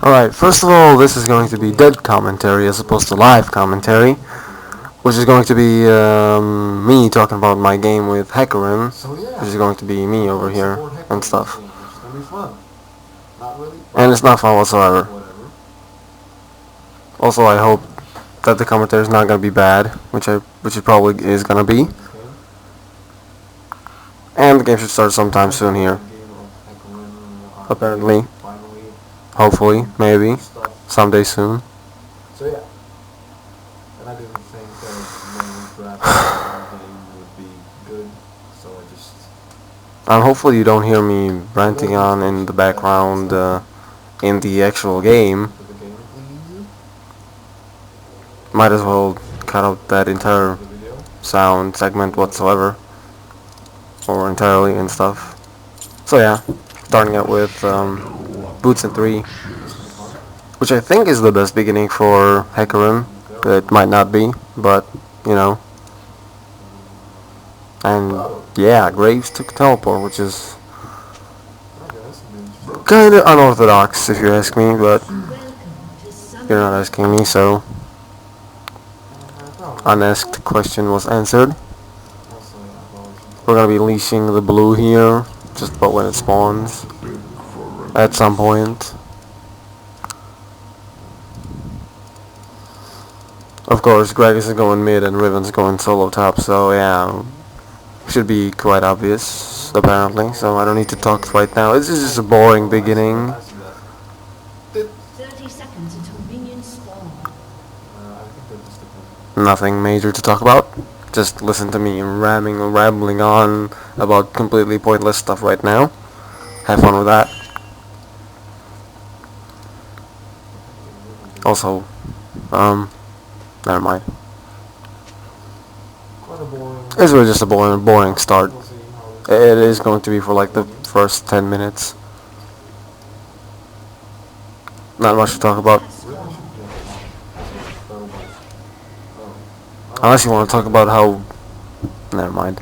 Alright, first of all, this is going to be dead commentary as opposed to live commentary, which is going to be me talking about my game with Hecarim, which is going to be me over here and stuff. And it's not fun whatsoever. Also, I hope that the commentary is not going to be bad, which it probably is going to be. And the game should start sometime soon here. Apparently. Hopefully, maybe. Someday soon. Hopefully you don't hear me ranting on in the background in the actual game. Might as well cut out that entire sound segment whatsoever. Or entirely and stuff. So yeah, starting out with Boots in 3. Which I think is the best beginning for Hecarim. It might not be, but, you know. And yeah, Graves took teleport, which is kinda unorthodox if you ask me, but you're not asking me, so unasked question was answered. We're gonna be leashing the blue here, just about when it spawns, at some point. Of course, Gragas is going mid and Riven's going solo top, so yeah, should be quite obvious, apparently, so I don't need to talk right now. This is just a boring beginning. 30 seconds until minions spawn. Nothing major to talk about. Just listen to me rambling on about completely pointless stuff right now. Have fun with that. Also, never mind. It's really just a boring start. It is going to be for like the first 10 minutes. Not much to talk about. Unless you want to talk about how... Never mind.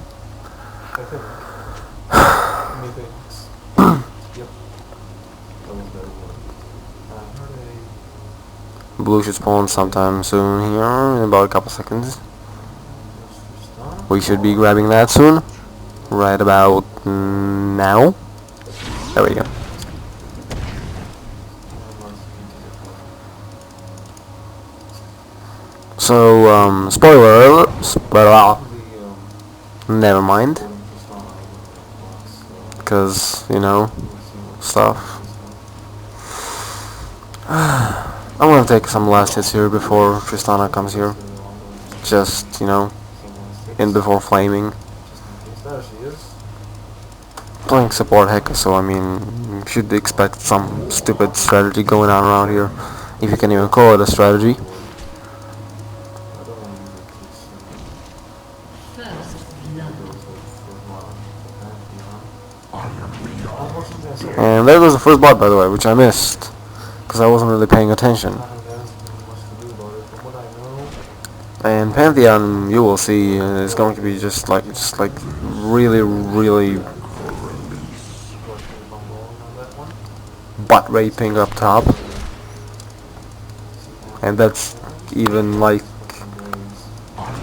Blue should spawn sometime soon here, in about a couple seconds. We should be grabbing that soon. Right about now. There we go. So, spoiler alert. Never mind. Because, you know, stuff. I'm gonna take some last hits here before Tristana comes here. Just, you know, in before flaming. Playing support Heka, so I mean, you should expect some stupid strategy going on around here. If you can even call it a strategy. And there goes the first blood, by the way, which I missed. Because I wasn't really paying attention. And Pantheon, you will see, is going to be just like really butt raping up top. And that's even like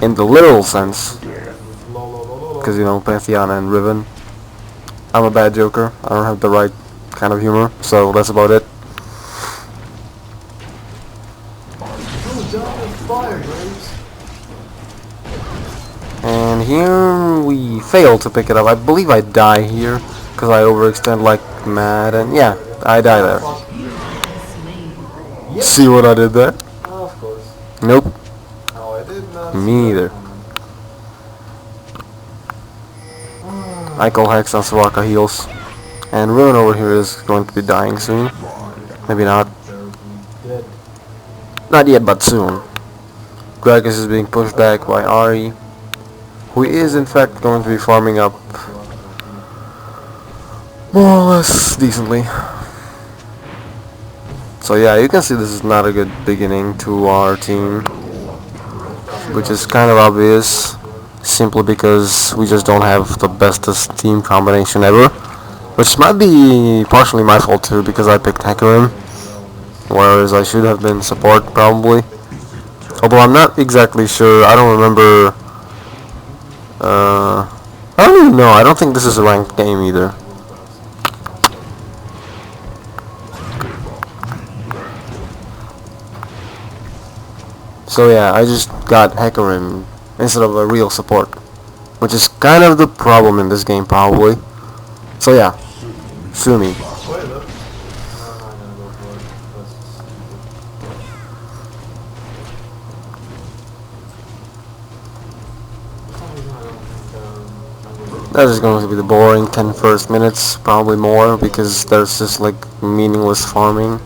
in the literal sense. Because, you know, Pantheon and Riven. I'm a bad joker. I don't have the right kind of humor, so that's about it. And here we fail to pick it up. I believe I die here because I overextend like mad, and yeah, I die there. See what I did there? Nope. Me neither. I call Hex on Soraka heals. And Ruin over here is going to be dying soon. Maybe not. Not yet, but soon. Gragas is being pushed back by Ari, who is in fact going to be farming up more or less decently. So yeah, you can see this is not a good beginning to our team, which is kind of obvious, simply because we just don't have the bestest team combination ever, which might be partially my fault too, because I picked Hecarim, whereas I should have been support probably. Although I'm not exactly sure. I don't remember. I don't even know. I don't think this is a ranked game either. So yeah, I just got Hecarim instead of a real support, which is kind of the problem in this game probably. So yeah, sue me. That is going to be the boring 10 first minutes, probably more, because there's just like meaningless farming.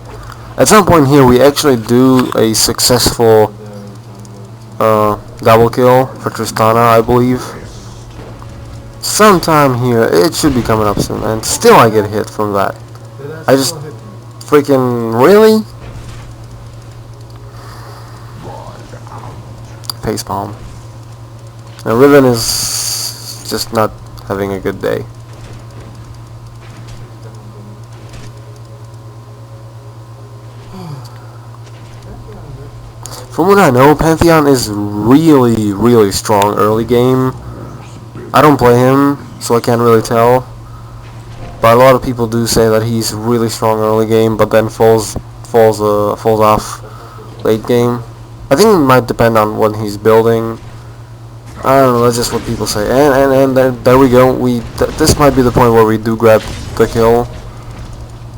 At some point here we actually do a successful double kill for Tristana, I believe. Sometime here, it should be coming up soon, and still I get hit from that. I just freaking really? Facepalm. Now Riven is just not having a good day. From what I know, Pantheon is really, really strong early game. I don't play him, so I can't really tell. But a lot of people do say that he's really strong early game, but then falls off late game. I think it might depend on what he's building. I don't know. That's just what people say. And there we go. This might be the point where we do grab the kill.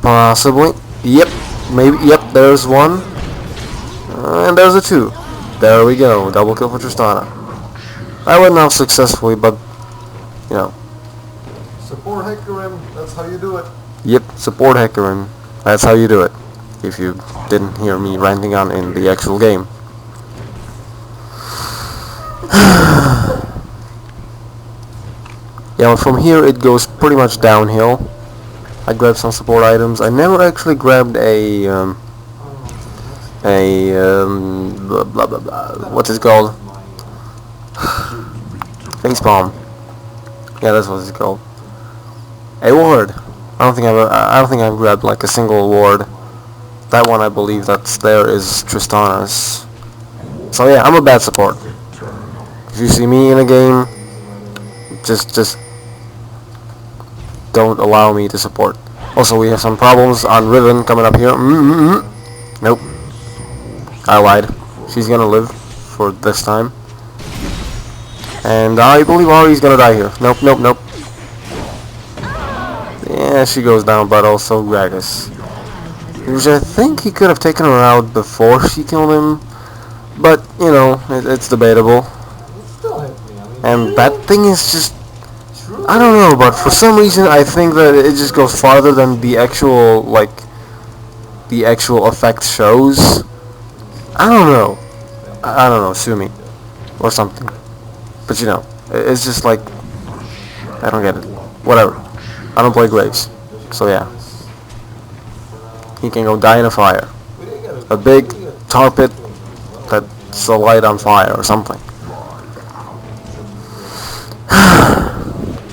Possibly. Yep. Maybe. Yep. There's one. And there's a 2. There we go. Double kill for Tristana. I went off successfully, but, you know. Support Hecarim, that's how you do it. Yep, support Hecarim. That's how you do it. If you didn't hear me ranting on in the actual game. Yeah, from here it goes pretty much downhill. I grabbed some support items. I never actually grabbed a blah blah blah blah. What's it called? Facepalm. Yeah, that's what it's called. A ward. I don't think I've grabbed like a single ward. That one I believe that's there is Tristana's. So yeah, I'm a bad support. If you see me in a game, just don't allow me to support. Also, we have some problems on Riven coming up here. Nope. I lied. She's gonna live for this time. And I believe Ari's gonna die here. Nope, nope, nope. Yeah, she goes down, but also Gragas. Which I think he could have taken her out before she killed him. But, you know, it's debatable. And that thing is just... I don't know, but for some reason I think that it just goes farther than the actual, like... the actual effect shows. I don't know. I don't know, sue me. Or something. But you know, it's just like... I don't get it. Whatever. I don't play Graves. So yeah. He can go die in a fire. A big tar pit that's a light on fire or something.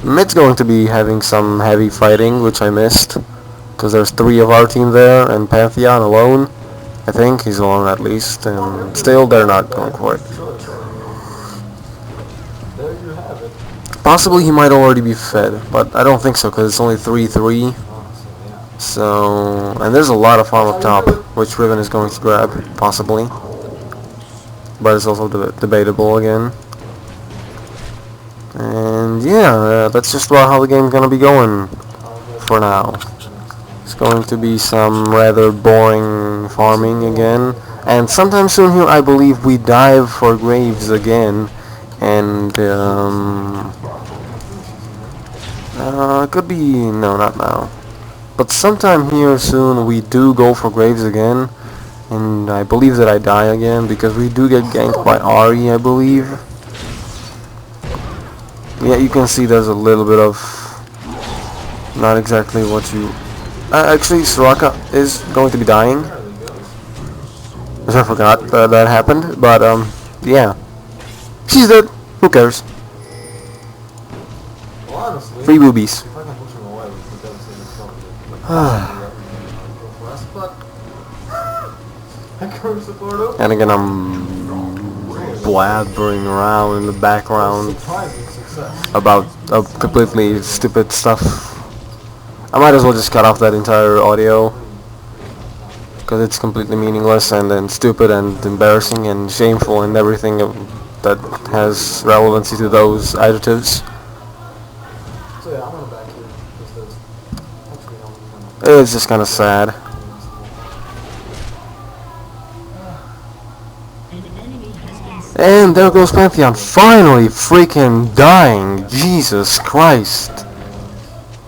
Mid's going to be having some heavy fighting, which I missed. Because there's 3 of our team there, and Pantheon alone. I think he's alone at least, and still they're not going for it. Possibly he might already be fed, but I don't think so, because it's only 3-3. So, and there's a lot of farm up top, which Riven is going to grab, possibly. But it's also debatable again. And yeah, that's just about how the game's going to be going for now. It's going to be some rather boring farming again. And sometime soon here, I believe we dive for Graves again. And, could be, no, not now. But sometime here soon, we do go for Graves again. And I believe that I die again, because we do get ganked by Ari, I believe. Yeah, you can see there's a little bit of... not exactly what you... actually, Soraka is going to be dying. I forgot that happened, but, yeah. She's dead. Who cares? Free boobies. Hecarim support up. And again, I'm blabbering around in the background Surprising success. about completely stupid stuff. I might as well just cut off that entire audio because it's completely meaningless and then stupid and embarrassing and shameful and everything that has relevancy to those adjectives. So yeah, I'm gonna back here because there's actually no It's just kind of sad. An enemy has been slain. And there goes Pantheon, finally freaking dying. Jesus Christ.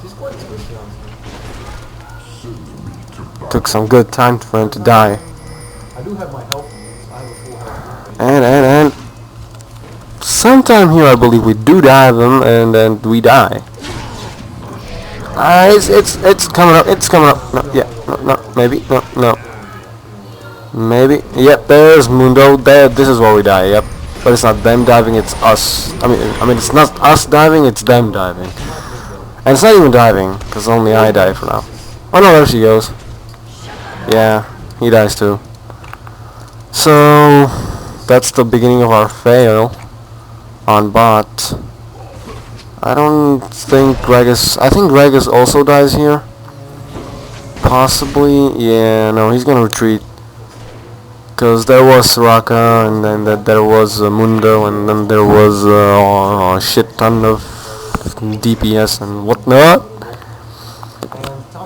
He's quite squishy on. Took some good time for him to die. I do have my health. I have a full health. And sometime here I believe we do dive them and then we die. It's coming up. It's coming up. No, yeah. No. Maybe. No. Maybe. Yep. There's Mundo. There. This is where we die. Yep. But it's not them diving. It's us. I mean, it's not us diving. It's them diving. And it's not even diving because only I die for now. Oh no, there she goes. Yeah. He dies too. So that's the beginning of our fail on bot. I don't think Gragas... I think Gragas also dies here. Possibly. Yeah, no, he's gonna retreat. Because there was Soraka, and then there was Mundo, and then there was a shit ton of DPS and whatnot.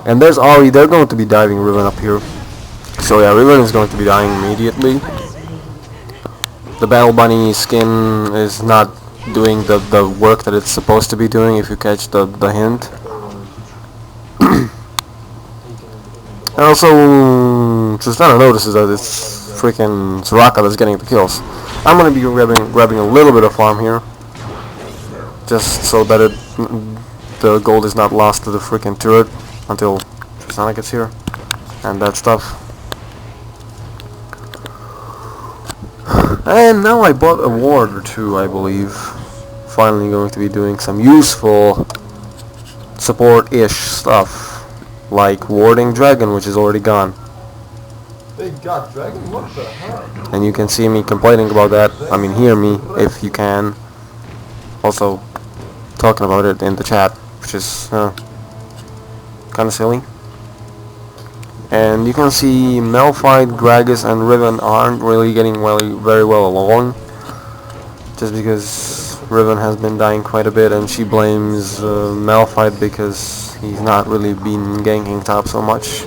And there's Ari. They're going to be diving Riven up here. So yeah, Riven is going to be dying immediately. The Battle Bunny skin is not doing the work that it's supposed to be doing, if you catch the hint. And also, Tristana notices that it's freaking Soraka that's getting the kills. I'm gonna be grabbing a little bit of farm here, just so that the gold is not lost to the freaking turret until Tristana gets here, and that stuff. And now I bought a ward or two, I believe. Finally going to be doing some useful support-ish stuff, like warding Dragon, which is already gone. They got Dragon? What the heck? And you can see me complaining about that. I mean, hear me if you can. Also, talking about it in the chat, which is kind of silly. And you can see Malphite, Gragas, and Riven aren't really getting very well along. Just because Riven has been dying quite a bit, and she blames Malphite because he's not really been ganking top so much.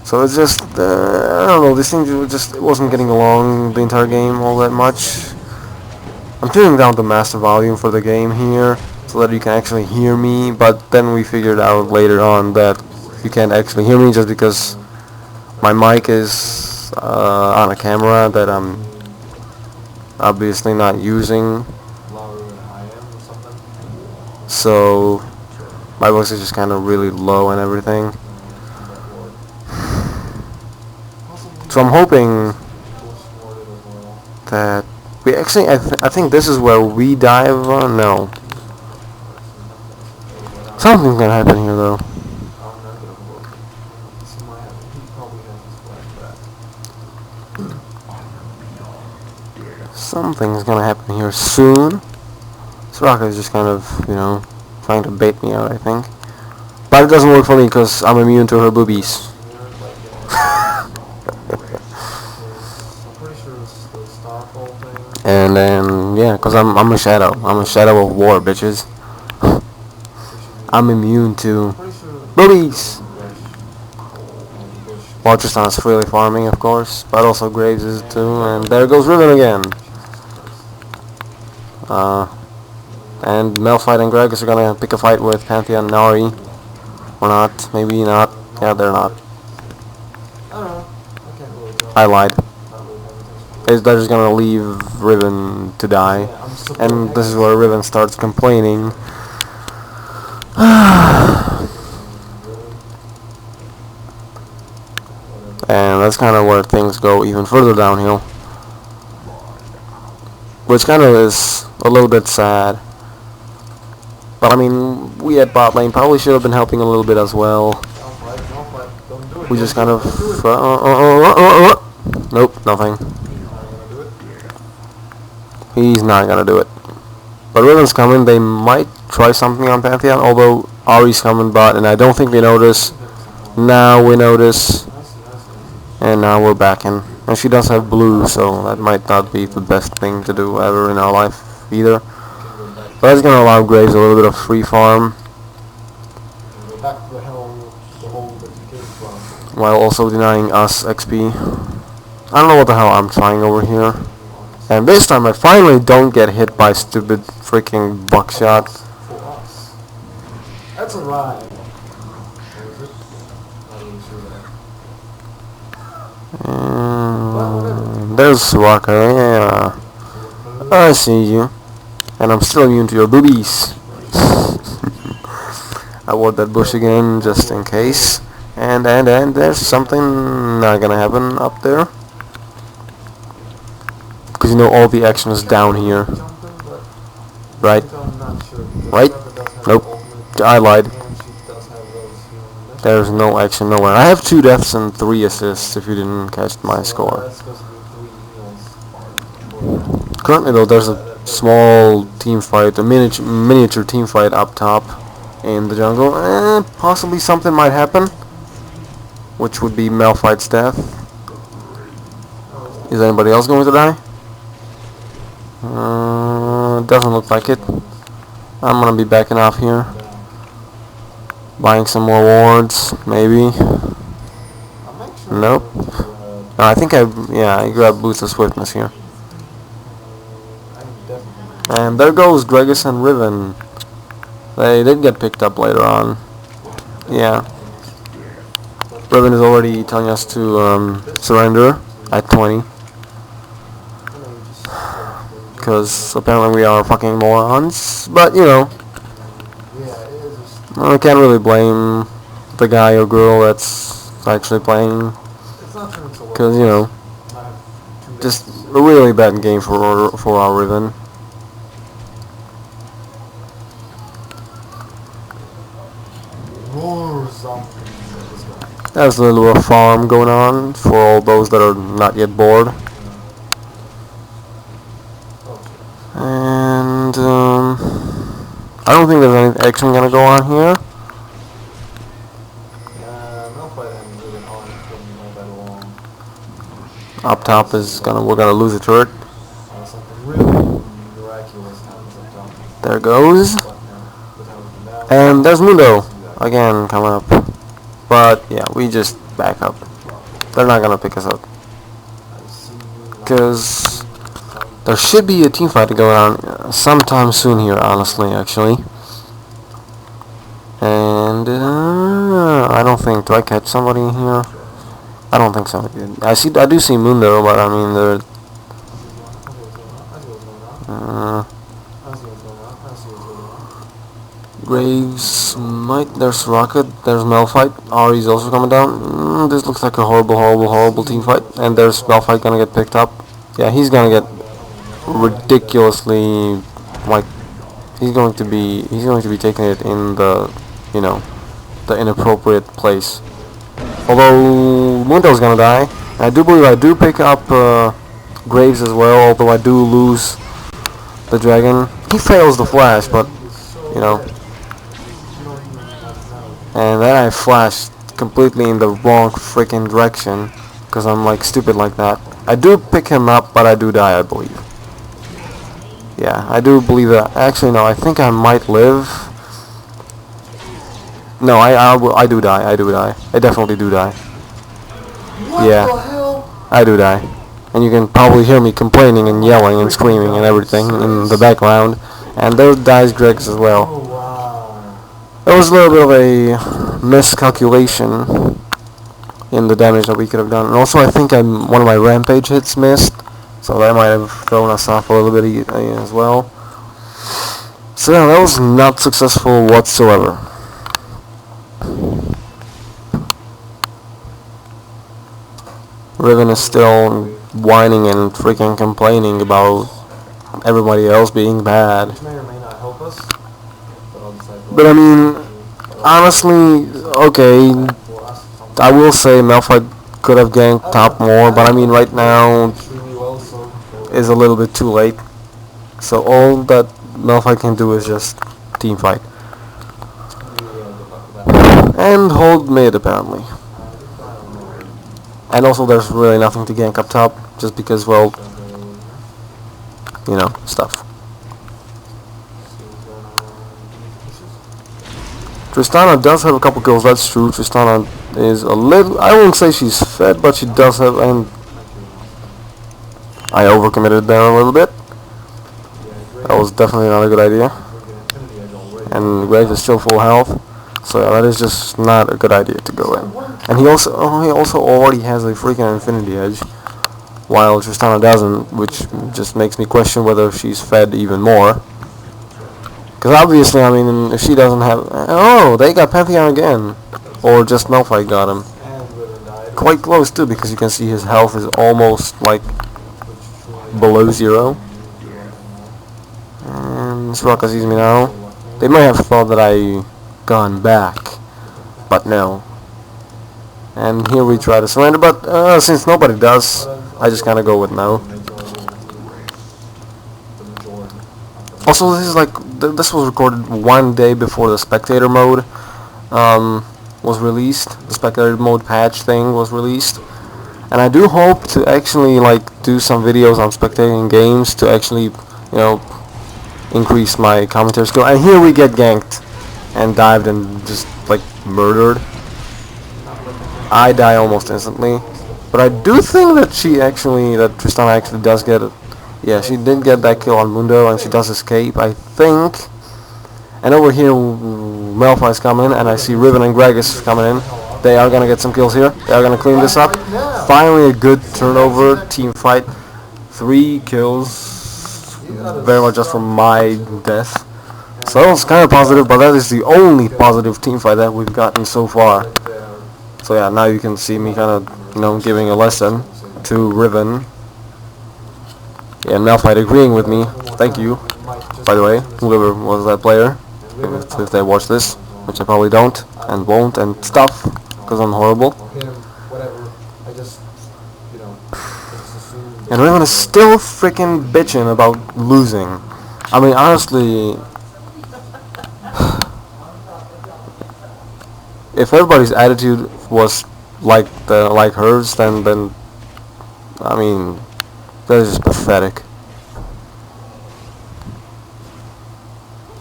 So it's just, I don't know, this thing just wasn't getting along the entire game all that much. I'm tuning down the master volume for the game here, so that you can actually hear me, but then we figured out later on that you can't actually hear me just because my mic is on a camera that I'm obviously not using. Louder than I am or something? So my voice is just kind of really low and everything. So I'm hoping that we actually, I think this is where we dive. No. Something's gonna happen here though. Something's gonna happen here soon. Soraka is just kind of, trying to bait me out, I think. But it doesn't work for me because I'm immune to her boobies. And then, yeah, because I'm a shadow. I'm a shadow of war, bitches. I'm immune to boobies. While Tristan's freely farming, of course, but also Graves is too. And there goes Riven again. And Malphite and Gragas are gonna pick a fight with Pantheon and Nari. Or not. Maybe not. Yeah, they're not. I lied. They're just gonna leave Riven to die. And this is where Riven starts complaining. And that's kind of where things go even further downhill. Which kind of is a little bit sad. But I mean, we at bot lane probably should have been helping a little bit as well. Don't do it. We just kind of... Don't do it. Nope, nothing. Are you gonna do it? He's not gonna do it. But Riven's coming. They might try something on Pantheon, although Ari's coming bot, and I don't think they notice. Now we notice, and now we're back in. And she does have blue, so that might not be the best thing to do ever in our life either. But that's gonna allow Graves a little bit of free farm, Go back to the hole that you came from. while also denying us XP. I don't know what the hell I'm trying over here. And this time I finally don't get hit by stupid freaking buckshot. For us. That's a ride. Or is it? Not really sure that. There's Rocker, yeah. I see you. And I'm still immune to your boobies. I ward that bush again just in case. And there's something not gonna happen up there. Because you know all the action is down here. Right? Right? Nope. I lied. There's no action nowhere. I have 2 deaths and 3 assists if you didn't catch my score. Currently though there's a small team fight, a miniature team fight up top in the jungle. Possibly something might happen, which would be Malphite's death. Is anybody else going to die? Doesn't look like it. I'm gonna be backing off here. Buying some more wards, maybe. Nope. No, I think I grabbed Boots of Swiftness here. And there goes Gregus and Riven. They did get picked up later on. Yeah. Riven is already telling us to surrender at 20. Because apparently we are fucking morons. But, you know, I can't really blame the guy or girl that's actually playing. Because, you know, just a really bad game for our Riven. There's a little farm going on for all those that are not yet bored. And I don't think there's any action gonna go on here. Up top is we're gonna lose a turret. There goes. And there's Mundo again coming up. But yeah, we just back up. They're not gonna pick us up. Because there should be a team fight going on sometime soon here, honestly, actually. And I don't think, do I catch somebody in here? I don't think so. I do see Mundo, but I mean they're Graves might. There's Rocket. There's Malphite. Ari's also coming down. This looks like a horrible team fight. And there's Malphite gonna get picked up. Yeah, he's gonna get ridiculously, like, he's going to be taking it in the, you know, the inappropriate place. Although Mundo's gonna die. I do believe I do pick up Graves as well, although I do lose the dragon. He fails the flash, but you know. And then I flashed completely in the wrong freaking direction because I'm like stupid like that. I do pick him up, but I do die, I believe. Yeah, I do believe that. Actually, no, I think I might live. No, I do die. I do die. I definitely do die. What yeah, the hell? I do die. And you can probably hear me complaining and yelling and screaming and everything in the background. And there dies Gregs as well. Oh, wow. It was a little bit of a miscalculation in the damage that we could have done. And also I think one of my rampage hits missed. So that might have thrown us off a little bit as well. So yeah, that was not successful whatsoever. Riven is still whining and freaking complaining about everybody else being bad. Which may or may not help us. But I mean, honestly, okay, I will say Malphite could have ganked top more, but I mean right now extremely well, so is a little bit too late. So all that Malphite can do is just team fight and hold mid apparently. And also there's really nothing to gank up top, just because, well, you know, stuff. Tristana does have a couple kills, that's true. Tristana is a little, I won't say she's fed, but she does have, and I overcommitted there a little bit. That was definitely not a good idea. And Greg is still full health, so yeah, that is just not a good idea to go in. And he also already has a freaking Infinity Edge, while Tristana doesn't, which just makes me question whether she's fed even more. Because obviously, I mean, if she doesn't have... Oh, they got Pantheon again. Or just Malphite got him. Quite close too, because you can see his health is almost, like, below 0. And Soraka sees me now. They might have thought that I gone back, but no. And here we try to surrender, but since nobody does, I just kind of go with no. Also, this is like this was recorded one day before the spectator mode was released. The spectator mode patch thing was released, and I do hope to actually like do some videos on spectating games to actually, you know, increase my commentary skill. And here we get ganked and dived and just like murdered. I die almost instantly, but I do think that Tristana actually does get it. Yeah, she did get that kill on Mundo, and she does escape, I think. And over here, Malphite's coming in, and I see Riven and Gragas coming in. They are gonna get some kills here. They are gonna clean this up. Finally, a good turnover team fight. 3 kills, very much just from my death. So that was kind of positive, but that is the only positive team fight that we've gotten so far. So yeah, now you can see me kind of, you know, giving a lesson to Riven. Yeah, and Malphite agreeing with me. Thank you, by the way, whoever was that player, if they watch this, which I probably don't, and won't, and stuff, because I'm horrible. And Riven is still freaking bitching about losing. I mean, honestly, if everybody's attitude was like hers, then I mean, that is just pathetic.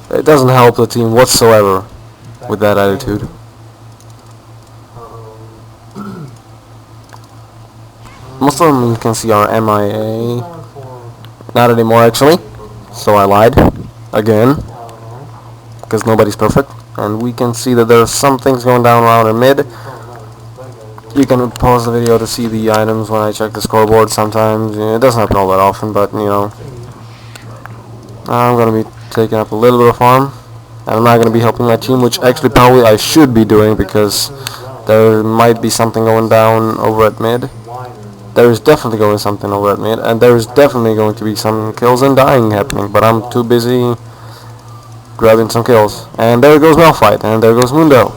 It doesn't help the team whatsoever with that attitude. Most of them you can see are MIA. Not anymore actually. So I lied. Again. Because nobody's perfect. And we can see that there's some things going down around in mid. You can pause the video to see the items when I check the scoreboard sometimes. Yeah, it doesn't happen all that often, but you know. I'm going to be taking up a little bit of farm. And I'm not going to be helping my team, which actually probably I should be doing, because there might be something going down over at mid. There is definitely going something over at mid, and there is definitely going to be some kills and dying happening, but I'm too busy grabbing some kills. And there goes Malphite, and there goes Mundo,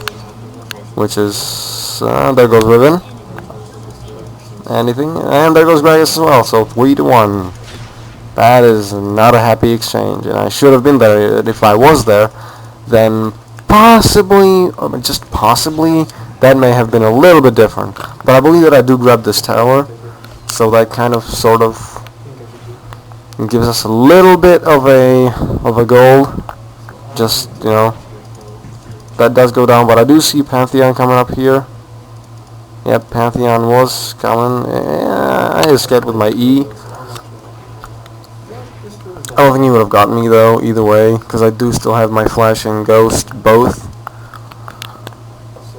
which is, there goes Riven, anything, and there goes Gragas as well, so 3-1. That is not a happy exchange, and I should have been there. If I was there, then possibly, or just possibly, that may have been a little bit different. But I believe that I do grab this tower, so that kind of sort of gives us a little bit of a goal. Just, you know, that does go down, but I do see Pantheon coming up here. Yep, Pantheon was coming. I escaped with my E. I don't think he would have gotten me though, either way, because I do still have my Flash and Ghost both.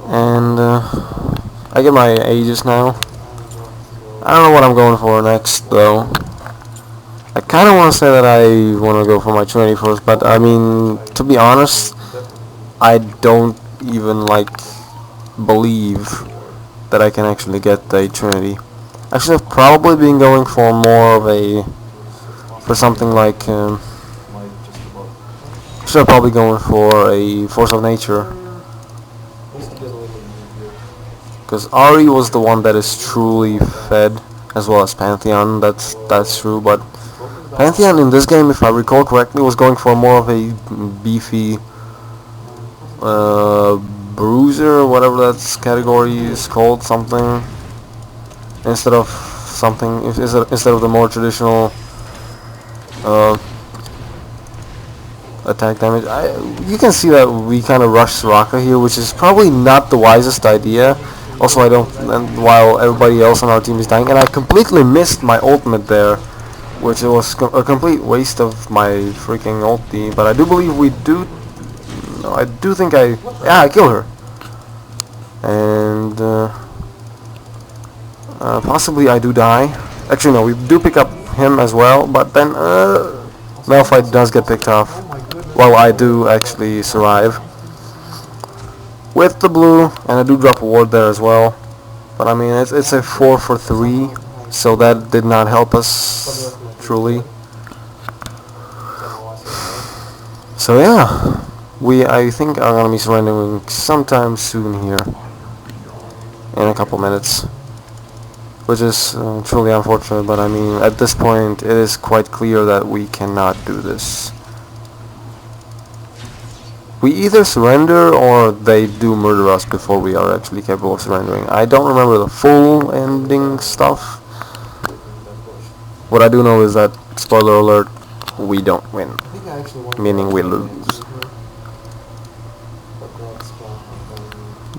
And I get my Aegis now. I don't know what I'm going for next though. I kind of want to say that I want to go for my Trinity first, but I mean, to be honest, I don't even like believe that I can actually get the Trinity. I should have probably been going for more of for something like, should have probably going for a Force of Nature. Because Ari was the one that is truly fed, as well as Pantheon. That's true, but Pantheon in this game, if I recall correctly, was going for more of a beefy bruiser, whatever that category is called, something, instead of something, instead of the more traditional uh, attack damage. You can see that we kind of rushed Soraka here, which is probably not the wisest idea. Also, I don't, and while everybody else on our team is dying, and I completely missed my ultimate there, which was a complete waste of my freaking ulti. But I do believe we do. No, I do think I kill her, and possibly I do die. Actually, no, we do pick up him as well, but then Malphite does get picked off, while I do actually survive with the blue, and I do drop a ward there as well. But I mean, it's a 4 for 3, so that did not help us truly. So yeah, I think are gonna be surrendering sometime soon here, in a couple minutes, which is truly unfortunate. But I mean, at this point, it is quite clear that we cannot do this. We either surrender or they do murder us before we are actually capable of surrendering. I don't remember the full ending stuff. What I do know is that, spoiler alert, we don't win, meaning we lose.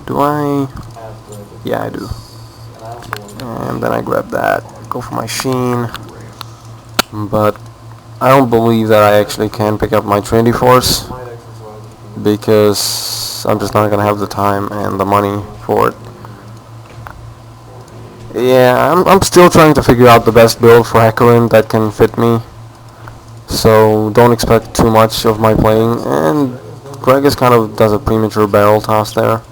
Do I? Yeah, I do. And then I grab that, go for my Sheen, but I don't believe that I actually can pick up my Trinity Force, because I'm just not gonna have the time and the money for it. Yeah, I'm still trying to figure out the best build for Hecarim that can fit me, so don't expect too much of my playing. And Gragas kind of does a premature barrel toss there,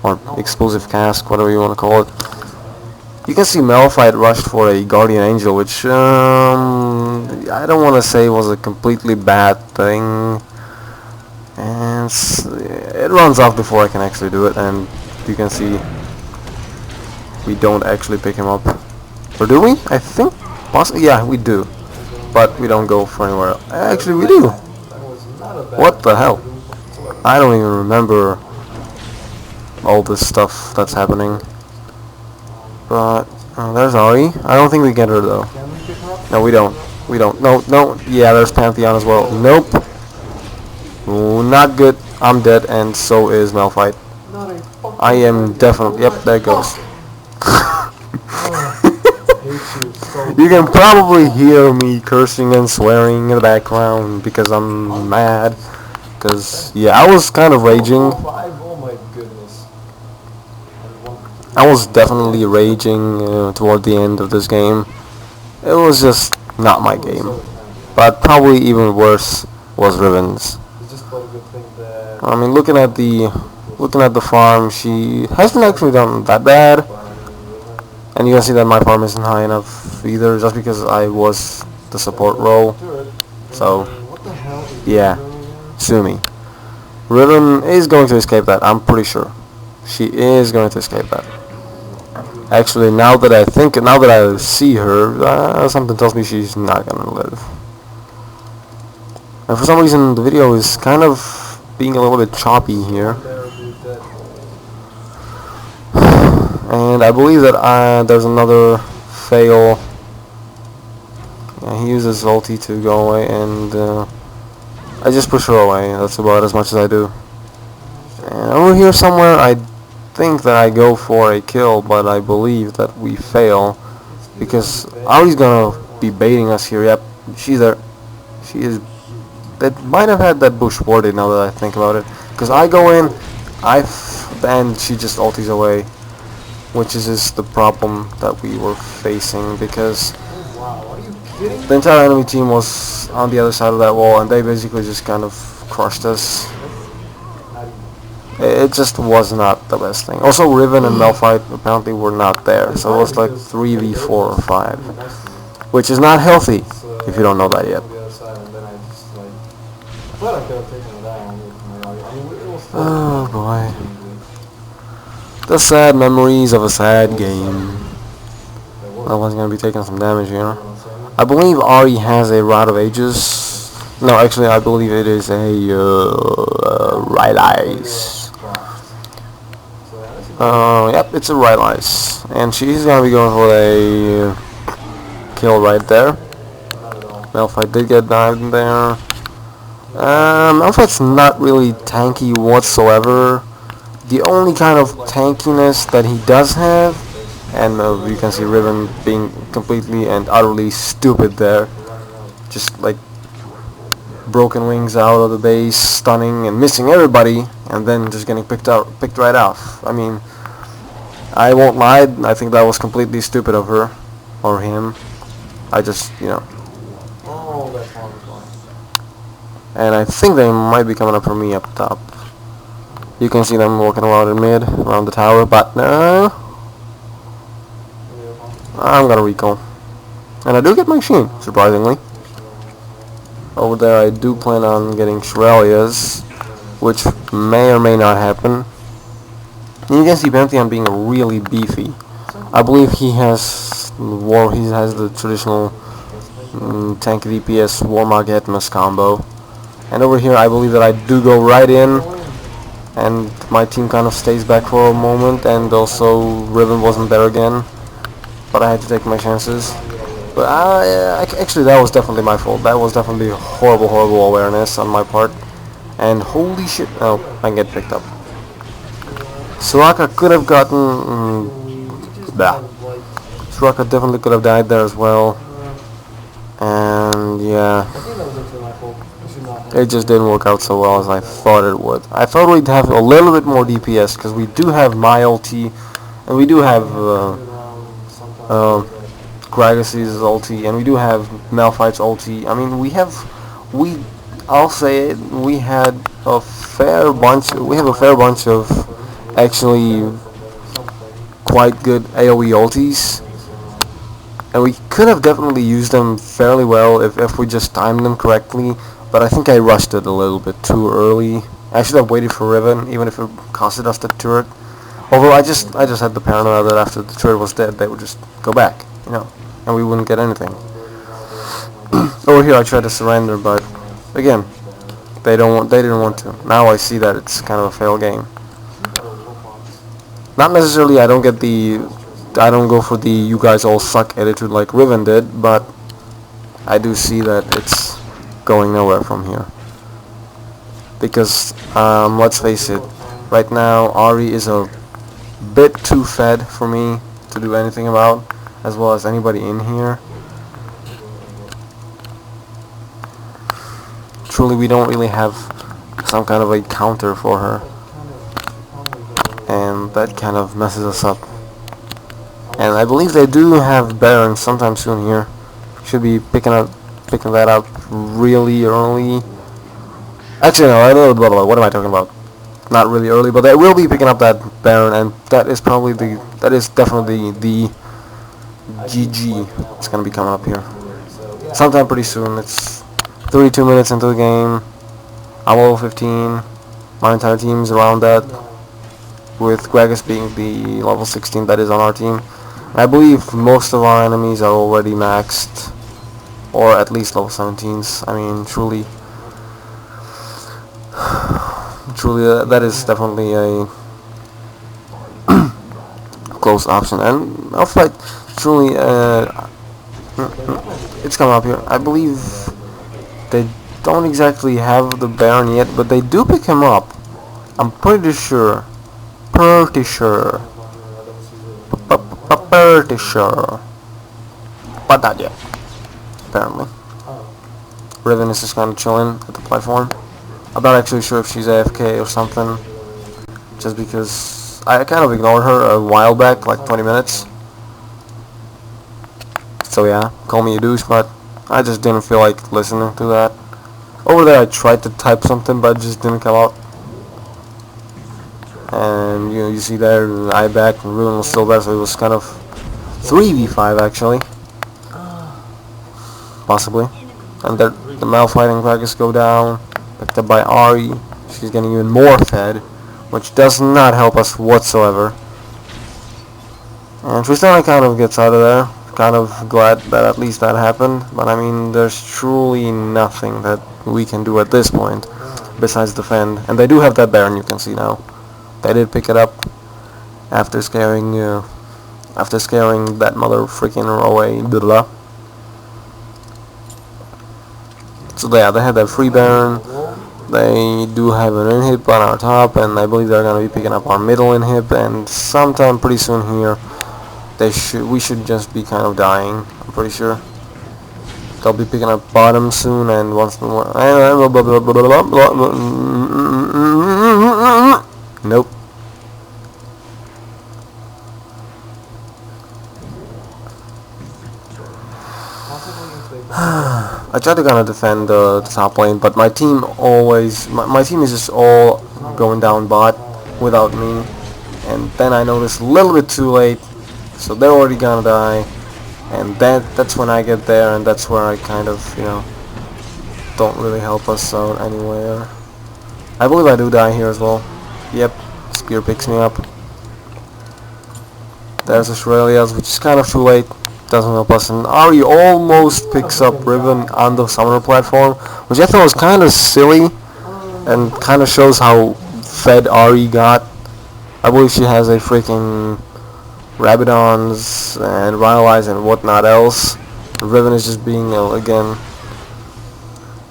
or explosive cask, whatever you want to call it. You can see Malphite rushed for a Guardian Angel, which I don't want to say was a completely bad thing. And it runs off before I can actually do it, and you can see we don't actually pick him up. Or do we? I think possibly. Yeah, we do, but we don't go for anywhere else. Actually, we do. What the hell? I don't even remember all this stuff that's happening. But there's Ari. I don't think we get her though. No, we don't. We don't. No, no. Yeah, there's Pantheon as well. Nope. Ooh, not good. I'm dead, and so is Malphite. I am definitely. Yep, there it goes. You can probably hear me cursing and swearing in the background because I'm mad. Because, yeah, I was kind of raging. I was definitely raging toward the end of this game. It was just not my game. But probably even worse was Riven's. I mean, looking at the farm, she hasn't actually done that bad, and you can see that my farm isn't high enough either, just because I was the support role. So, yeah, sue me. Riven is going to escape that. I'm pretty sure she is going to escape that. Actually, now that I see her, something tells me she's not gonna live. And for some reason, the video is kind of being a little bit choppy here. And I believe that there's another fail. Yeah, he uses ulti to go away, and I just push her away. That's about as much as I do. And over here somewhere, I think that I go for a kill, but I believe that we fail, because Ari's gonna be baiting us here. Yep, she's there. She is. That might have had that bush warded, now that I think about it, because I go in, and she just ultis away, which is just the problem that we were facing, because the entire enemy team was on the other side of that wall, and they basically just kind of crushed us. It just was not the best thing. Also, Riven and Malphite apparently were not there, so it was like 3v4 or 5, which is not healthy if you don't know that yet. Oh boy. The sad memories of a sad game. I was gonna be taking some damage here. I believe Ari has a Rod of Ages. No, actually, I believe it is a Rylai's. Yep, it's a Rylai's. And she's gonna be going for a kill right there. Malphite did get dived in there. Malphite's not really tanky whatsoever. The only kind of tankiness that he does have, and you can see Riven being completely and utterly stupid there. Just like broken wings out of the base, stunning and missing everybody, and then just getting picked right off. I mean, I won't lie, I think that was completely stupid of her, or him. I just, and I think they might be coming up for me up top. You can see them walking around in mid, around the tower, but no. I'm gonna recall. And I do get my Sheen, surprisingly. Over there I do plan on getting Shurelia's, which may or may not happen. And you can see Pantheon being really beefy. I believe he has the traditional tank DPS Warmog Hetmas combo. And over here I believe that I do go right in, and my team kind of stays back for a moment, and also Riven wasn't there again, but I had to take my chances. But actually that was definitely my fault. That was definitely horrible awareness on my part, and holy shit, oh, I get picked up. Soraka could have gotten Soraka definitely could have died there as well, and yeah, it just didn't work out so well as I thought it would. I thought we'd have a little bit more DPS, because we do have my ulti, and we do have Gragas's ulti, and we do have Malphite's ulti. I mean, I'll say it, we have a fair bunch of actually quite good AoE ultis, and we could have definitely used them fairly well if we just timed them correctly. But I think I rushed it a little bit too early. I should have waited for Riven, even if it costed us the turret. Although I just had the paranoia that after the turret was dead, they would just go back, and we wouldn't get anything. Over here, I tried to surrender, but again, they didn't want to. Now I see that it's kind of a failed game. Not necessarily I don't go for the you guys all suck attitude like Riven did, but I do see that it's going nowhere from here. Because, let's face it, right now Ari is a bit too fed for me to do anything about, as well as anybody in here. Truly, we don't really have some kind of a counter for her, and that kind of messes us up. And I believe they do have Baron sometime soon here. Should be picking that up really early. Actually, no, what am I talking about? Not really early, but they will be picking up that Baron, and that is definitely the GG. It's gonna be coming up here sometime pretty soon. It's 32 minutes into the game. I'm level 15. My entire team's around that, with Gragas being the level 16 that is on our team. I believe most of our enemies are already maxed, or at least level 17s. I mean, truly, that is definitely a close option. And Malphite, truly, it's coming up here. I believe they don't exactly have the Baron yet, but they do pick him up. I'm pretty sure. Pretty sure. But not yet, apparently. Riven is just kind of chilling at the platform. I'm not actually sure if she's AFK or something, just because I kind of ignored her a while back, like 20 minutes. So yeah, call me a douche, but I just didn't feel like listening to that. Over there I tried to type something, but it just didn't come out. And you see there, I back, and Ruin was still there, so it was kind of 3v5 actually. Possibly. And the Malphite and Gragas go down, picked up by Ari. She's getting even more fed, which does not help us whatsoever. And Tristana kind of gets out of there. Kind of glad that at least that happened. But I mean, there's truly nothing that we can do at this point besides defend. And they do have that Baron, you can see now. They did pick it up after scaring that mother freaking away. Blah. So yeah, they have that free Baron. They do have an inhib on our top, and I believe they're gonna be picking up our middle inhib. And sometime pretty soon here, we should just be kind of dying. I'm pretty sure they'll be picking up bottom soon, and once more. Nope. I try to kind of defend the top lane, but my team always, my team is just all going down bot without me, and then I notice a little bit too late, so they're already gonna die, and that's when I get there, and that's where I kind of, don't really help us out anywhere. I believe I do die here as well. Yep, Spear picks me up. There's Australia's, which is kind of too late. Doesn't help us, and Ari almost picks up Riven on the summoner platform, which I thought was kind of silly and kind of shows how fed Ari got. I believe she has a freaking Rabidons and Rylai's and whatnot else. Riven is just being again,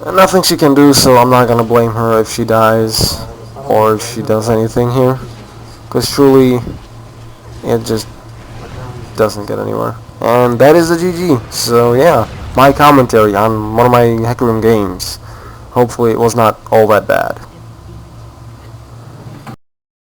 nothing she can do, so I'm not gonna blame her if she dies or if she does anything here, because truly it just doesn't get anywhere. And that is the GG. So yeah, my commentary on one of my Hecarim games. Hopefully it was not all that bad.